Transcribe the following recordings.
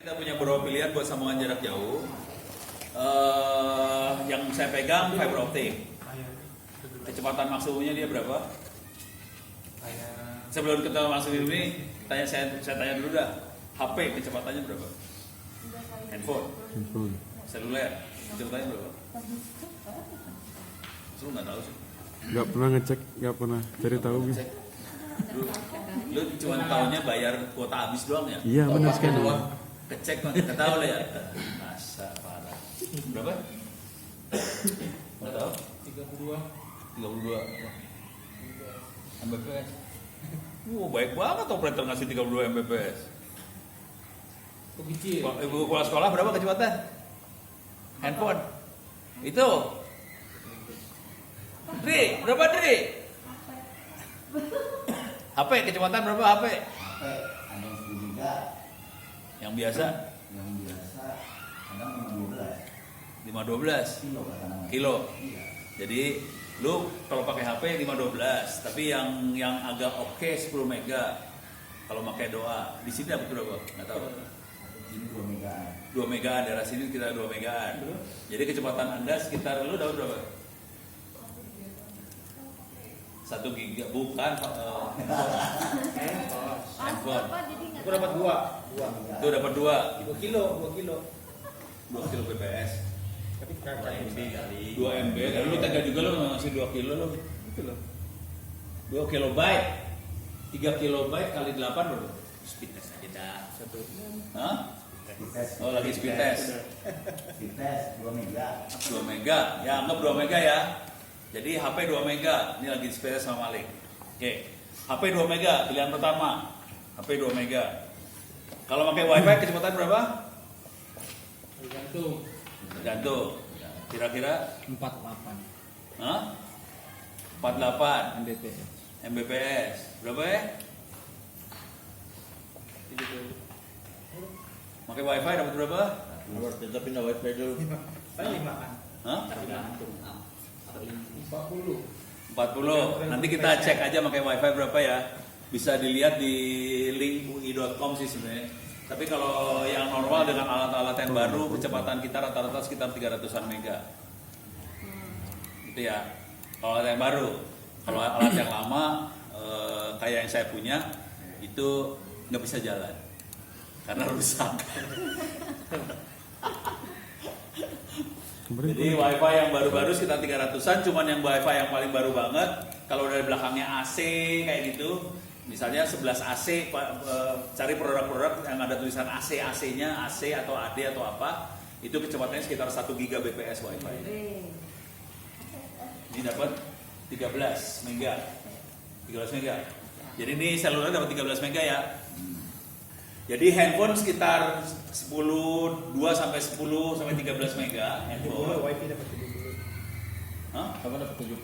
Kita punya beberapa pilihan buat sambungan jarak jauh. Yang saya pegang fiber optik. Kecepatan maksimumnya dia berapa? Sebelum kita masuk ini, saya tanya dulu dah. HP kecepatannya berapa? Handphone. Seluler. Kecepatannya berapa? Lu nggak tahu sih. Nggak pernah ngecek, nggak pernah cari tahu gitu. Lu cuma tahunya bayar kuota habis doang ya? Iya benar sekali. Kecek mah nggak tahu lah ya. Masa parah. Berapa? Nggak tahu. 32 Mbps. Baik banget operator ngasih 32 Mbps. Kecil. Ibu kepala sekolah berapa kecepatan? Handphone. Itu. Dri, berapa Dri? HP kecepatan berapa HP? HP ada yang 10 giga, Yang biasa yang biasa ada 512 512 kilo kadang-kadang. kilo. Iya. Jadi lu kalau pakai HP 512, tapi yang agak oke 10 mega. Kalau pakai doa, di sini dapat berapa? Nggak tahu. Ini 2 megaan. 2 megaan, daerah sini kita 2 megaan. Jadi kecepatan Anda sekitar lu dapat berapa? 1 giga, bukan handphone. Aku dapat 2 Itu dapat 2 kilo. 2 kilo bps. Tapi kan 2 MB, kalau lu tega juga lu ngasih 2 kilo lu. Itu loh. 2 kilobyte. 3 kilobyte kali 8 berapa? Speed test aja dah. Hah? Speed test. Oh, lagi speed test. Speed test 2 mega. 2 mega. Ya, anggap 2 mega ya. Jadi HP 2 mega. Ini lagi speed test sama Malik. Oke. HP 2 mega, pilihan pertama. HP 2 mega. Kalau pakai WiFi kecepatan berapa? Tergantung. Kira-kira 48 Hah? 48 Mbps. Mbps. Berapa ya? Pakai WiFi dapat berapa? Kita pindah wifi dulu. Paling 5 kan. Hah? Tergantung. 40. 40. Nanti kita cek aja pakai WiFi berapa ya. Bisa dilihat di link ui.com sih sebenarnya. Tapi kalau yang normal dengan alat-alat yang baru, kecepatan kita rata-rata sekitar 300-an mega. Gitu ya. Kalau alat yang baru, kalau alat yang lama kayak yang saya punya itu nggak bisa jalan karena rusak. Jadi WiFi yang baru-baru sekitar 300-an, cuman yang WiFi yang paling baru banget, kalau dari belakangnya AC kayak gitu, misalnya 11 AC, cari produk-produk yang ada tulisan AC, AC-nya, AC atau AD atau apa, itu kecepatannya sekitar 1 Gbps WiFi. Ini dapat 13 mega. 13 mega. Jadi ini seluler dapat 13 mega ya. Jadi handphone sekitar 10, 2 sampai 10 sampai 13 mega handphone. Wifi dapat 70. Hah? Apa dapat 70?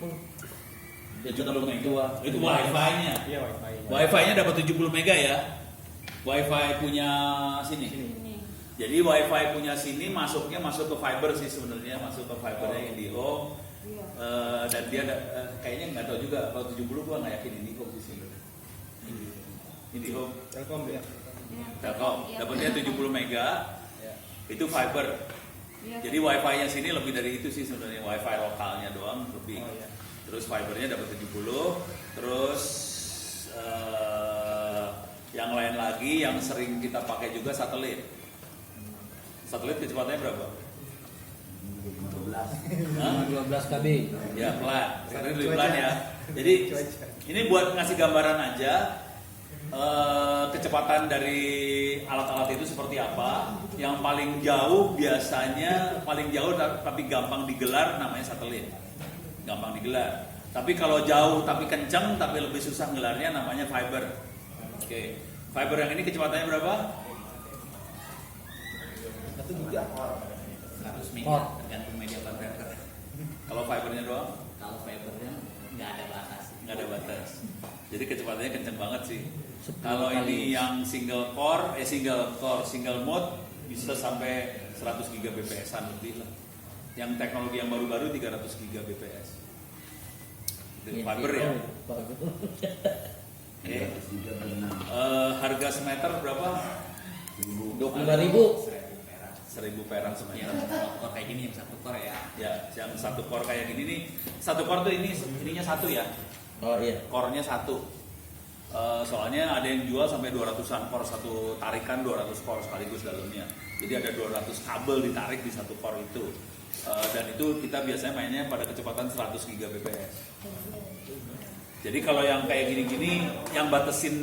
70 mega. Itu WiFi-nya. Iya wifi. WiFi-nya dapat 70 mega ya. WiFi punya sini. Jadi WiFi punya sini masuk ke fiber sih sebenarnya, masuk ke fibernya Indihome. Dan dia kayaknya nggak tahu juga kalau 70 gua nggak yakin Indihome di sini. Indihome. Telkom ya. Telkom dapatnya 70 mega. Itu fiber. Jadi WiFi-nya sini lebih dari itu sih sebenarnya, WiFi lokalnya doang lebih. Oh, iya. Terus fibernya dapat 70. Terus yang lain lagi yang sering kita pakai juga satelit. Satelit kecepatannya berapa? 15. Hah? 12 KB. Ya pelan, satelit lebih pelan ya. Jadi ini buat ngasih gambaran aja kecepatan dari alat-alat itu seperti apa. Yang paling jauh biasanya paling jauh tapi gampang digelar namanya satelit. Gampang digelar. Tapi kalau jauh tapi kencang tapi lebih susah gelarnya namanya fiber. Oke. Fiber yang ini kecepatannya berapa? 1 giga. 100 mega, tergantung media operator. Kalau fibernya doang? Kalau fibernya nggak ada batas. Nggak ada batas. Jadi kecepatannya kenceng banget sih. 10 Kalau kali. ini yang single mode bisa sampai 100 Gbps-an lebih lah. Yang teknologi yang baru-baru 300 Gbps. Itu fiber ya. Oke. 300 giga berenang. Harga semeter berapa? 25.000. 1.000 perak Ya, semeter. kalau core kayak gini yang satu core ya. Ya, yang satu core kayak gini nih, satu core tuh ininya satu ya, Oh iya. core-nya satu. Soalnya ada yang jual sampai 200-an core satu tarikan 200 core sekaligus dalamnya. Jadi ada 200 kabel ditarik di satu core itu. Dan itu kita biasanya mainnya pada kecepatan 100 Gbps. Jadi kalau yang kayak gini-gini, yang batasin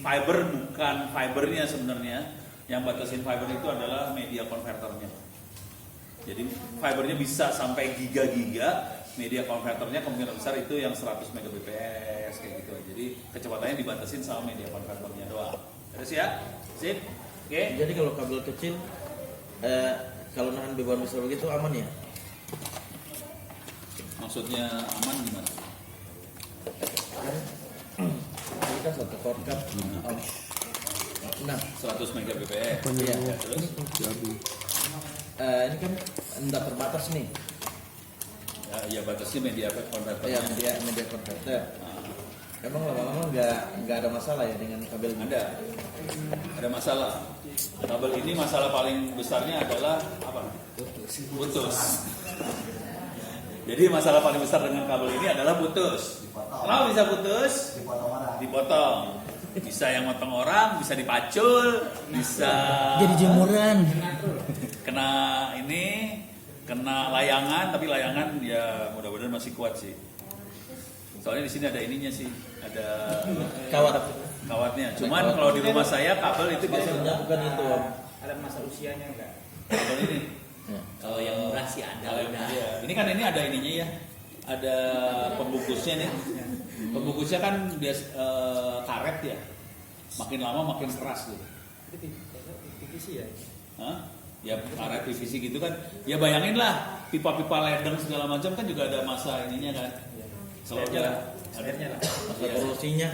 fiber bukan fibernya sebenarnya. Yang batasin fiber itu adalah media konverternya. Jadi fibernya bisa sampai giga-giga, media konverternya kemungkinan besar itu yang 100 Mbps kayak gitu. Jadi kecepatannya dibatasin sama media konverternya doang. Terus ya? Sip? Oke? Jadi kalau kabel kecil, kalau nahan beban besar begitu aman ya? Maksudnya aman gimana? Ini kan satu core kan. Nah, 100 Mbps. iya. Terus? Jadi Ini kan enggak terbatas nih. Ya batasnya media konverternya. Ya, media konverter. Nah, Emang lama-lama nggak ada masalah ya dengan kabel ini? ada masalah. Kabel ini masalah paling besarnya adalah apa? Putus. Jadi masalah paling besar dengan kabel ini adalah putus. Kenapa bisa putus? Dipotong orang. Dipotong. Bisa yang motong orang, bisa dipacul, bisa Jadi jemuran. kena ini, kena layangan, tapi layangan ya mudah-mudahan masih kuat sih. Soalnya di sini ada ininya sih, ada kawatnya. Cuman kalau di rumah saya kabel itu Maksudnya biasanya bukan itu, Om. Ada masa usianya enggak? kabel ini. Ya. Kalau yang murah sih ada Kalau udah. iya. Ini kan ini ada ininya ya, ada pembungkusnya nih. Pembungkusnya kan biasa karet ya, makin lama makin keras gitu. Itu PVC ya? Hah? Ya karet PVC gitu kan. Ya bayangin lah, pipa-pipa ledeng segala macam kan juga ada masa ininya kan. Kalau udah Selernya lah. Masa Iya. korosinya.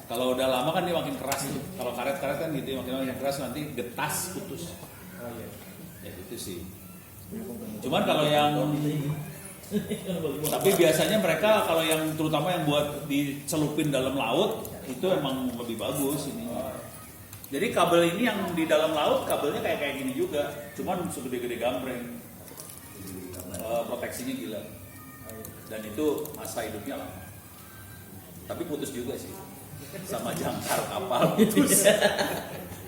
Kalau udah lama kan dia makin keras gitu. Kalau karet-karet kan gitu makin keras nanti getas putus. Oh iya. Ya gitu sih. Cuman kalau yang tapi biasanya mereka kalau yang terutama yang buat dicelupin dalam laut itu emang lebih bagus ini. Jadi kabel ini yang di dalam laut kabelnya kayak gini juga, cuman segede-gede gambreng. Proteksinya gila. Dan itu masa hidupnya lama. Tapi putus juga sih. Sama jangkar kapal putus.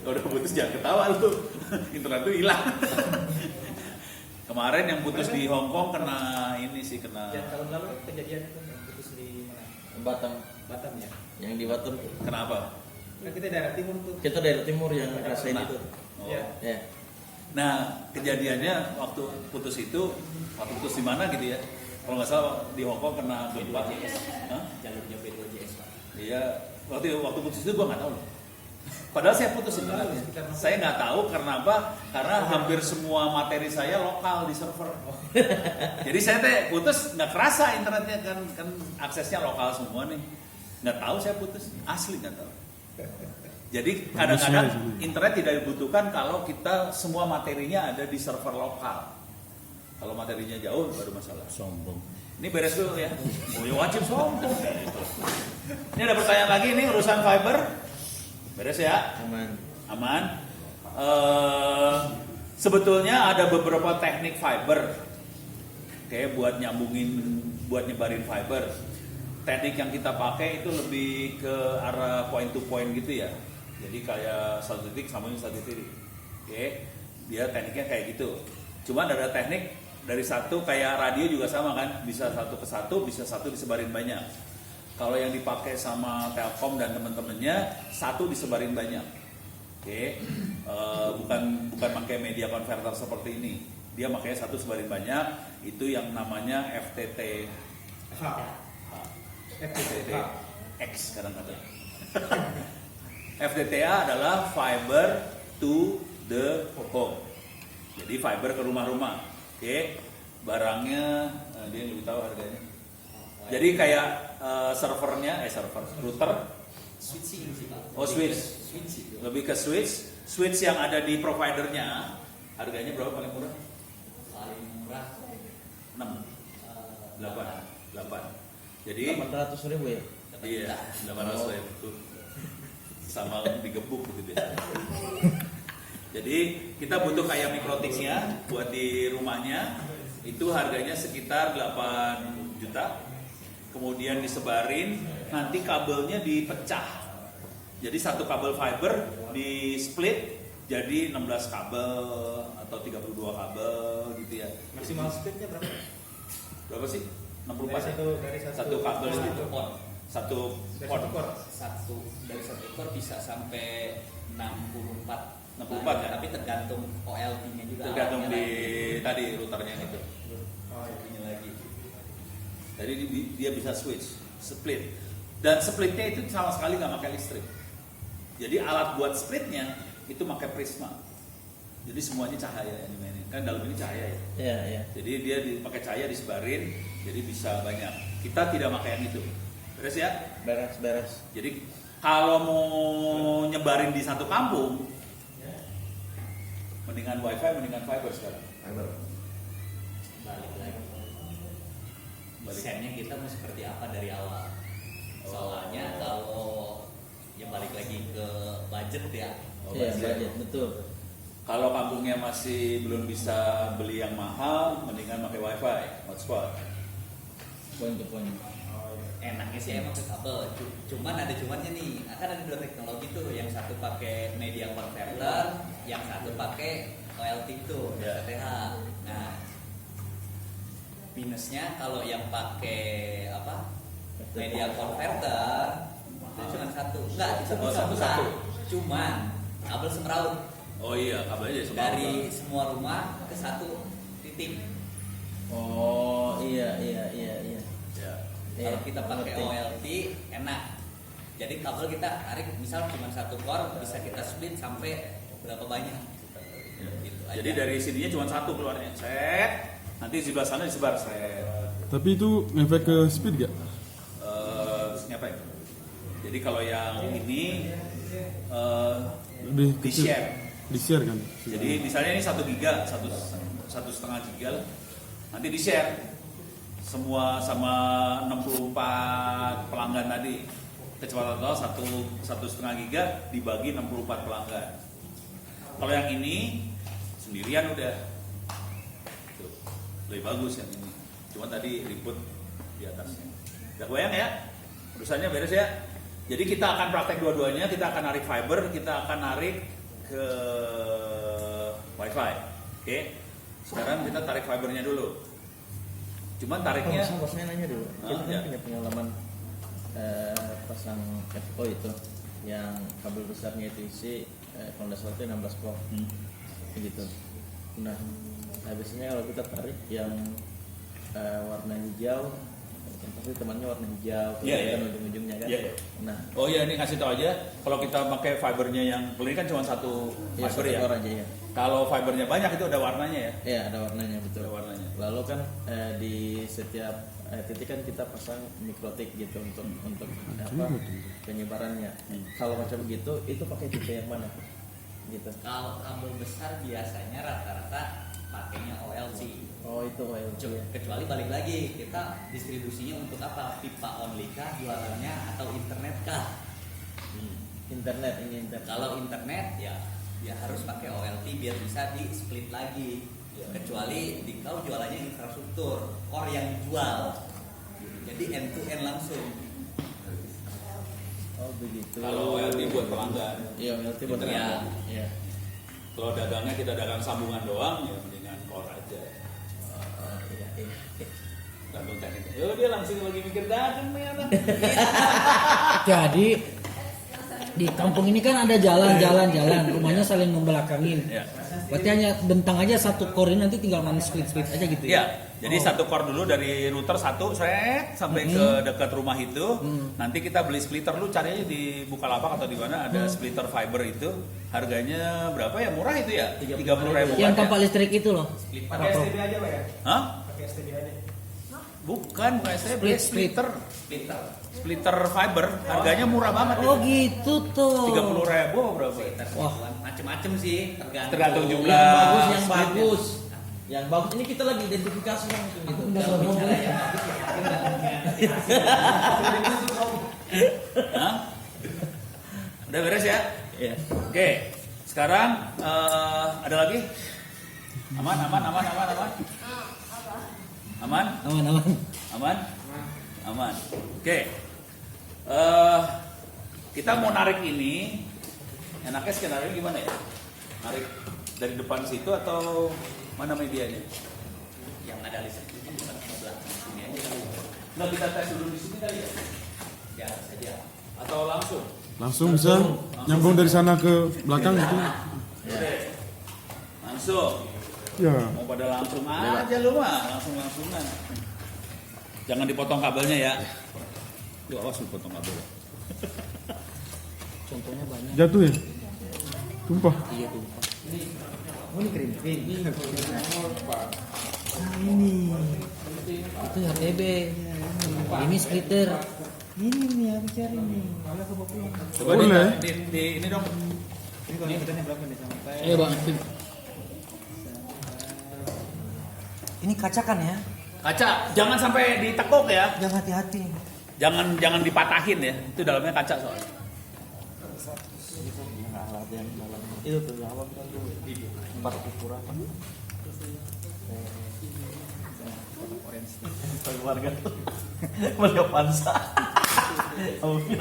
Kalau udah putus jangan ketawa lu. Internet tuh hilang. Kemarin yang putus di Hong Kong kena ini sih kena. Yang tahun lalu kejadian itu yang putus di mana? Batam. Batam ya. Yang di Batam. Kenapa? Kan kita daerah timur tuh. Kita daerah timur yang ngerasain Nah. itu. Oh. Ya. Ya. Nah kejadiannya waktu putus itu, waktu putus di mana gitu ya? Kalau nggak salah di Hong Kong kena gempa. Hah? Jalurnya B2JS Pak. Iya. Waktu putus itu gua nggak tahu loh. Padahal saya putus internetnya. Saya nggak tahu karena apa? Karena hampir semua materi saya lokal di server. Jadi saya teh putus nggak kerasa internetnya kan aksesnya lokal semua nih. Nggak tahu saya putus, asli nggak tahu. Jadi kadang-kadang internet tidak dibutuhkan kalau kita semua materinya ada di server lokal. Kalau materinya jauh baru masalah. Sombong. Ini beres dulu ya. Oh ya wajib sombong. Ini ada pertanyaan lagi nih urusan fiber. Beres ya? Aman. Aman. Sebetulnya ada beberapa teknik fiber. Oke, buat nyambungin, buat nyebarin fiber. Teknik yang kita pakai itu lebih ke arah point to point gitu ya. Jadi kayak satu titik sambungin satu titik. Oke, dia tekniknya kayak gitu. Cuman ada teknik dari satu kayak radio juga sama kan, bisa satu ke satu, bisa satu disebarin banyak. Kalau yang dipakai sama Telkom dan teman-temannya satu disebarin banyak. Oke, bukan pakai media konverter seperti ini. Dia makanya satu sebarin banyak. Itu yang namanya FTT. FTT X kadang-kadang. FTTH adalah fiber to the home. Jadi fiber ke rumah-rumah. Oke, barangnya dia yang lebih tahu harganya. Jadi kayak servernya, router. Switching sih Pak. Oh switch. Switch itu. Lebih ke switch yang ada di providernya. Harganya berapa paling murah? Paling murah 6, 8. Jadi 800.000 ya? iya 800 ribu. Sama digebuk gitu biasanya. Jadi kita butuh kayak Mikrotiknya buat di rumahnya, itu harganya sekitar 8 juta. Kemudian disebarin, nanti kabelnya dipecah. Jadi satu kabel fiber di split jadi 16 kabel atau 32 kabel gitu ya. Maksimal speednya berapa? Berapa sih? 64 Dari satu kabel dari itu. Satu dari port. satu core. Dari satu core bisa sampai 64. 64 ya? Tapi tergantung OLT-nya juga. Tergantung alatnya di lagi. tadi routernya itu. Oh iya. Ini lagi. Jadi dia bisa switch, split. Dan splitnya itu sama sekali nggak pakai listrik. Jadi alat buat splitnya itu pakai prisma. Jadi semuanya cahaya yang dimainin. Kan dalam ini cahaya ya. Iya, iya. Jadi dia pakai cahaya disebarin, jadi bisa banyak. Kita tidak pakai yang itu. Beres ya? Beres. Jadi kalau mau nyebarin di satu kampung, mendingan wifi, mendingan fiber sekarang. Fiber. Balik lagi. Balik. Desainnya kita mau seperti apa dari awal? Soalnya kalau ya balik lagi ke budget ya. Iya, budget, betul. Kalau kampungnya masih belum bisa beli yang mahal, mendingan pakai wifi, hotspot. Poin ke poin. Enaknya sih emang ke kabel. Cuman ada cumannya nih. Akan ada dua teknologi tuh. Yang satu pakai media converter, yang satu pakai OLT itu, Ya. STH. Nah, minusnya kalau yang pakai apa? Media converter itu cuma satu. Enggak, itu Oh, bisa satu-satu. Cuman kabel semeraut Oh iya, kabelnya semua. dari semua rumah ke satu titik. Oh, iya. Ya. Kalau kita pakai ngerti. OLT enak. Jadi kabel kita tarik misal cuma satu core bisa kita split sampai berapa banyak. Gitu aja. Jadi dari sininya cuma satu keluarnya, set. Nanti di sebelah sana disebar, set. Tapi itu ngefek ke speed gak? Ngefek. Jadi kalau yang ini Lebih di kecil. share. Di share kan? Jadi misalnya ini 1 giga, 1,5 giga, nanti di share semua sama 64 pelanggan tadi. Kecepatan total 1,5 giga dibagi 64 pelanggan. Kalau yang ini sendirian udah, tuh, lebih bagus yang ini. Cuma tadi ribut di atasnya. Udah bayang ya? Urusannya beres ya? Jadi kita akan praktek dua-duanya, kita akan narik fiber, kita akan narik ke wifi. Oke. Sekarang kita tarik fibernya dulu. Cuman tariknya Bos saya nanya dulu. Kita kan ya. punya pengalaman pasang FO itu yang kabel besarnya itu isi kalau nggak salah itu 16 volt gitu. Nah, biasanya kalau kita tarik yang warna hijau, pasti temannya warna hijau, Iya, iya. kan ujung-ujungnya kan. Iya, iya. Nah, oh iya, ini kasih tau aja, kalau kita pakai fibernya yang ini kan cuma satu ya fiber satu ya. core aja ya. Kalau fibernya banyak itu ada warnanya ya. Iya, ada warnanya betul. Ada warnanya. Lalu kan di setiap titik kan kita pasang mikrotik gitu untuk apa penyebarannya. Kalau macam begitu itu pakai tipe yang mana? Gitu. Kalau kabel besar biasanya rata-rata pakainya OLC. Oh, itu OLT ya. Kecuali balik lagi kita distribusinya untuk apa? Pipa only kah jualannya atau internet kah? Internet ini internet. Kalau internet ya harus pakai OLT biar bisa di split lagi. Kecuali di kau jualannya infrastruktur, core yang jual. Jadi end to end langsung. Oh, begitu. Kalau OLT buat pelanggan. Iya, OLT buat Iya. pelanggan. Iya. Kalau dagangnya kita dagang sambungan doang, ya mendingan core aja. Oh, iya, iya. Gantung teknik. Yo dia langsung lagi mikir dagang nih anak. Jadi di kampung ini kan ada jalan, rumahnya saling membelakangin. Ya. Berarti hanya bentang aja satu core ini nanti tinggal main split aja gitu ya. Iya. Jadi satu core dulu dari router satu set sampai ke dekat rumah itu. Nanti kita beli splitter lu cari aja di Bukalapak atau di mana ada splitter fiber itu. Harganya berapa ya? Murah itu ya? 30.000. Yang tanpa listrik itu loh. Pakai STB aja Pak ya? Hah? Pakai STB aja. Bukan STB, Split. splitter fiber. Harganya murah banget. Oh gitu tuh. 30.000 berapa? Wah. Macem-macem sih Tergantung jumlah. Yang splitnya. bagus. Yang bagus ini kita lagi identifikasi langsung gitu. Kalau bicara yang bagus ya pasti nggak Hah? Udah beres ya? Iya. Oke. Sekarang ada lagi? Aman? Aman, aman. Aman. Oke. Kita mau narik ini. Enaknya skenario gimana ya? Narik dari depan situ atau mana medianya? Yang ada listriknya bukan sebelah sini aja. Nggak, kita tes dulu di sini kali ya? Ya saja. Atau langsung? Langsung bisa nyambung dari sana ke belakang gitu. Oke. Langsung. Ya. Mau pada langsung aja lu mah, langsungan. Jangan dipotong kabelnya ya. Duh, awas lu potong kabel. Contohnya banyak. Jatuh ya? Tumpah. Iya tumpah. Oh ini krimping. Itu HTB. Ini splitter. Ini nih aku cari nih. Malah ke bawah. Coba Boleh. ini dong. Ini konektornya berapa nih sampai? Ayo bang. Ini kaca kan ya? Kaca, jangan sampai ditekuk ya. Jangan hati-hati. Jangan dipatahin ya. Itu dalamnya kaca soalnya. Itu tuh apa bilang tuh? 4 ukuran. Keluarga tuh keluarga pansa. Oh itu.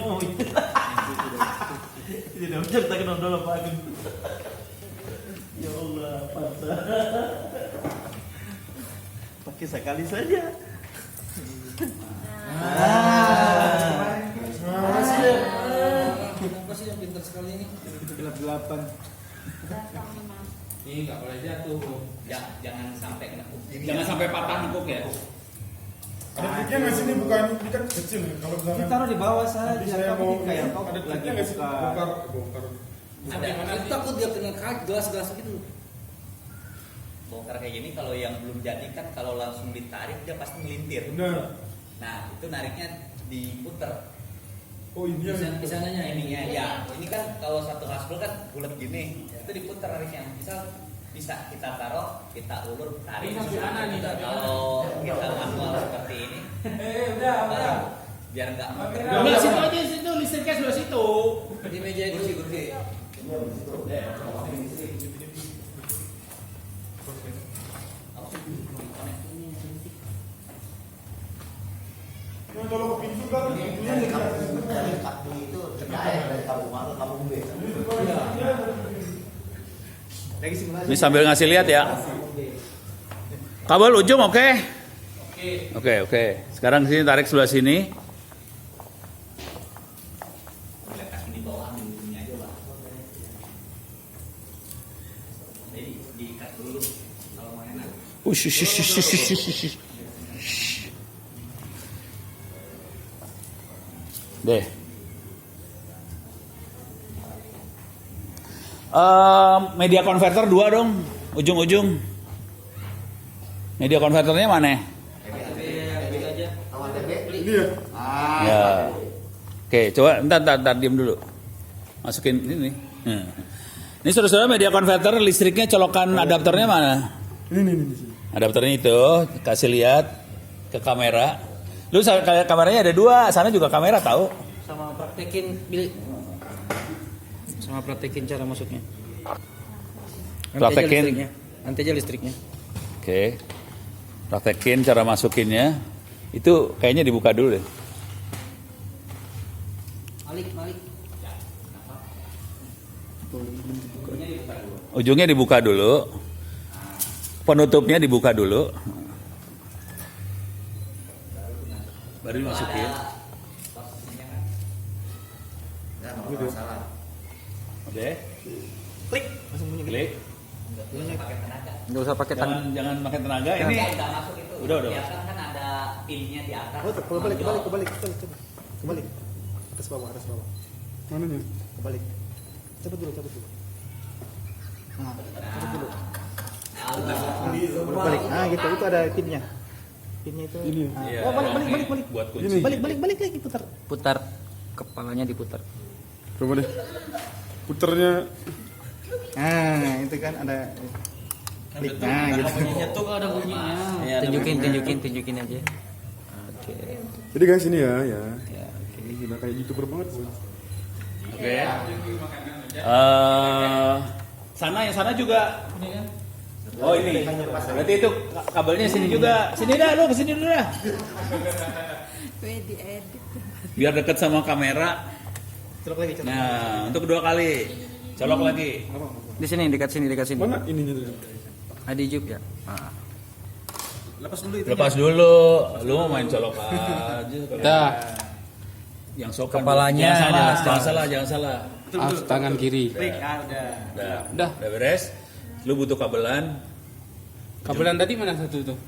Tidak bisa kita kenal dulu Pak Agung. Ya Allah pansa. Pakai sekali saja. Kenapa sih yang pintar sekali ini? Gelap-gelapan. Ini nggak boleh jatuh. Jangan sampai kena Jangan sampai patah nekuk ya. Ada triknya nggak sih, ini bukan, ini kan kecil ya. Kalau misalkan Taruh di bawah saja. nanti saya Kamu mau kayak kau ada lagi triknya nggak sih? buka. Bongkar. Ada Takut dia kena gelas-gelas gitu. bongkar kayak gini kalau yang belum jadi kan kalau langsung ditarik dia pasti melintir. Benar. Nah itu nariknya diputer. Oh ini ya. Di sananya Ininya ya. Ini kan kalau satu haspel kan bulat gini, itu diputer nariknya. Bisa kita taruh, kita ulur, tarik. Kalau kita manual seperti ini, biar nggak Sebelah situ aja, situ listriknya sebelah situ. di meja itu. kursi. Nah, kalau ke pintu kan, Dari kampung itu terkait dari kampung A ke kampung B. Lagi simulasi. Ini sambil ngasih lihat ya. Kabel ujung oke? Oke. Sekarang sini tarik sebelah sini. Letakkan di bawah ujungnya aja Pak. Jadi diikat dulu kalau mau enak. Deh. Media converter 2 dong, ujung-ujung. Media converternya mana? ini ya. Ya. Oke, coba entar diam dulu. Masukin ini. Ini saudara-saudara media converter listriknya colokan adapternya mana? Ini di sini. Adapternya itu kasih lihat ke kamera. Lu kameranya ada 2, sana juga kamera tahu. Sama praktekin Billy. Sama praktekin cara masuknya. Praktekin. Nanti aja listriknya. Oke. Praktekin cara masukinnya. Itu kayaknya dibuka dulu deh. Balik. Ujungnya dibuka dulu. Penutupnya dibuka dulu. Baru dimasukin. Posisinya kan. Oke. Klik. Langsung bunyi. Klik. Pakai tenaga. Enggak usah pakai tangan. Jangan pakai tenaga. Ini Nggak masuk itu. Udah. Biasa kan ada pinnya di atas. Oh, kebalik. Coba. Kebalik. Atas bawah. Mananya? Kebalik. Cabut dulu. Nah, cabut dulu. Balik. Ah, gitu. Itu ada pinnya. Pinnya itu. Ini. Iya, Oh, balik. buat kunci. Ini. Balik lagi putar. Putar kepalanya diputar. Coba deh. Puternya. Nah, itu kan ada klik. Nah, gitu. Nyetuk ada bunyinya. Iya, ada Tunjukin aja. Oke. Jadi guys ini ya. Ya, oke. Ini udah kayak YouTuber banget. Bro. Oke. Sana yang sana juga. Oh ini. Berarti itu kabelnya sini juga. Sini dah lu, kesini dulu dah. Biar dekat sama kamera. Colok lagi, colok. Nah, untuk kedua kali. Colok lagi. Di sini, dekat sini. Mana ininya dulu? Adi Jup ya. Ah. Lepas dulu. Lu mau main colok aja. Dah. Yang sopan. Kepalanya Jangan salah. tangan kiri. Udah beres. Lu butuh kabelan. Kabelan tadi mana satu tuh?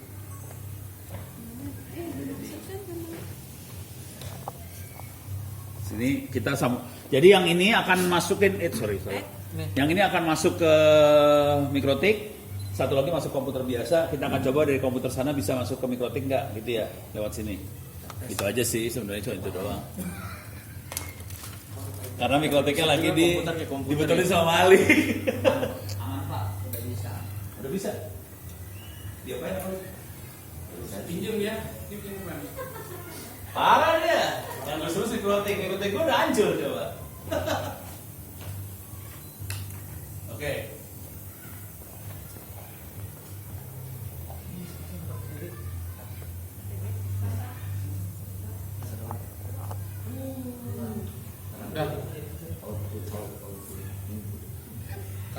Sini kita sama. Jadi yang ini akan masukin sorry. Yang ini akan masuk ke mikrotik. Satu lagi masuk komputer biasa. Kita akan coba dari komputer sana bisa masuk ke mikrotik nggak gitu ya lewat sini. Itu aja sih sebenarnya cuma itu doang. Karena mikrotiknya lagi dibetulin sama Ali. Aman Pak, udah bisa. Udah bisa. Diapain apa? Pinjam ya. Parah dia. Yang terus mikrotik gue udah hancur coba. Oke.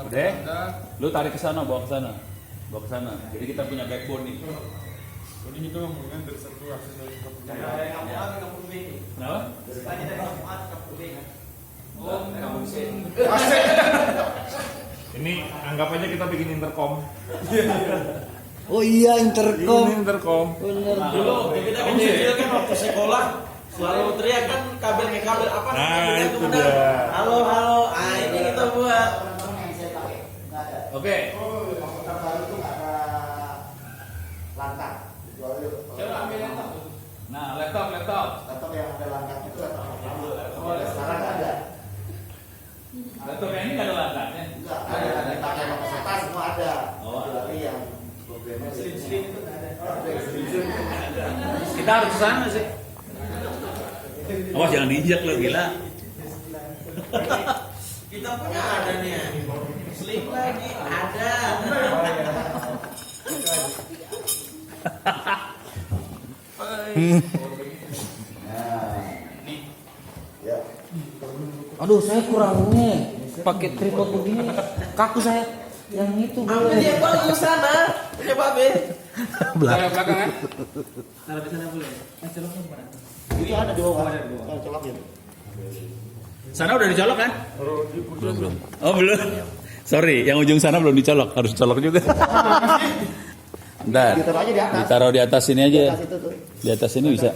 Udah, lu tarik ke sana, bawa ke sana. Jadi kita punya backbone nih. Jadi itu ngomongin dari satu akses dari satu. Kenapa? Ini anggap aja kita bikin intercom. Oh iya, intercom. Ini intercom. Dulu kita kan kecil kan waktu sekolah selalu teriak kan kabel ke kabel apa? Nah, itu udah. dia. Halo, ini kita buat. Oke. Komputer baru itu nggak ada langkah. Kecuali Nah, laptop. laptop yang ada langkahnya itu laptop yang dulu. Sekarang nggak ada. Laptop yang ini nggak ada langkahnya. Enggak, ada dipakai sama peserta semua ada. Oh. Kecuali yang problemnya Slim itu nggak ada. Kita harus ke sana sih. Awas jangan diinjak lo gila. Kita punya ada nih. Slim lagi ada. Ya. Aduh, saya kurang nih. Pakai tripod begini. Kaku saya. Yang itu Ambil boleh. dia bagus sana. Punya babe. Belakang kan? Taruh di sana boleh. Celoknya mana? Itu ada di bawah. Kalau colokin. Sana udah dicolok kan? Belum. Oh belum. Sorry, yang ujung sana belum dicolok, harus colok juga. Bentar. Ditaruh aja di atas. Ditaruh di atas sini aja. Di atas itu tuh. Di atas ini bisa.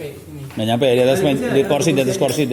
Nggak nyampe di atas kursi, di atas kursi.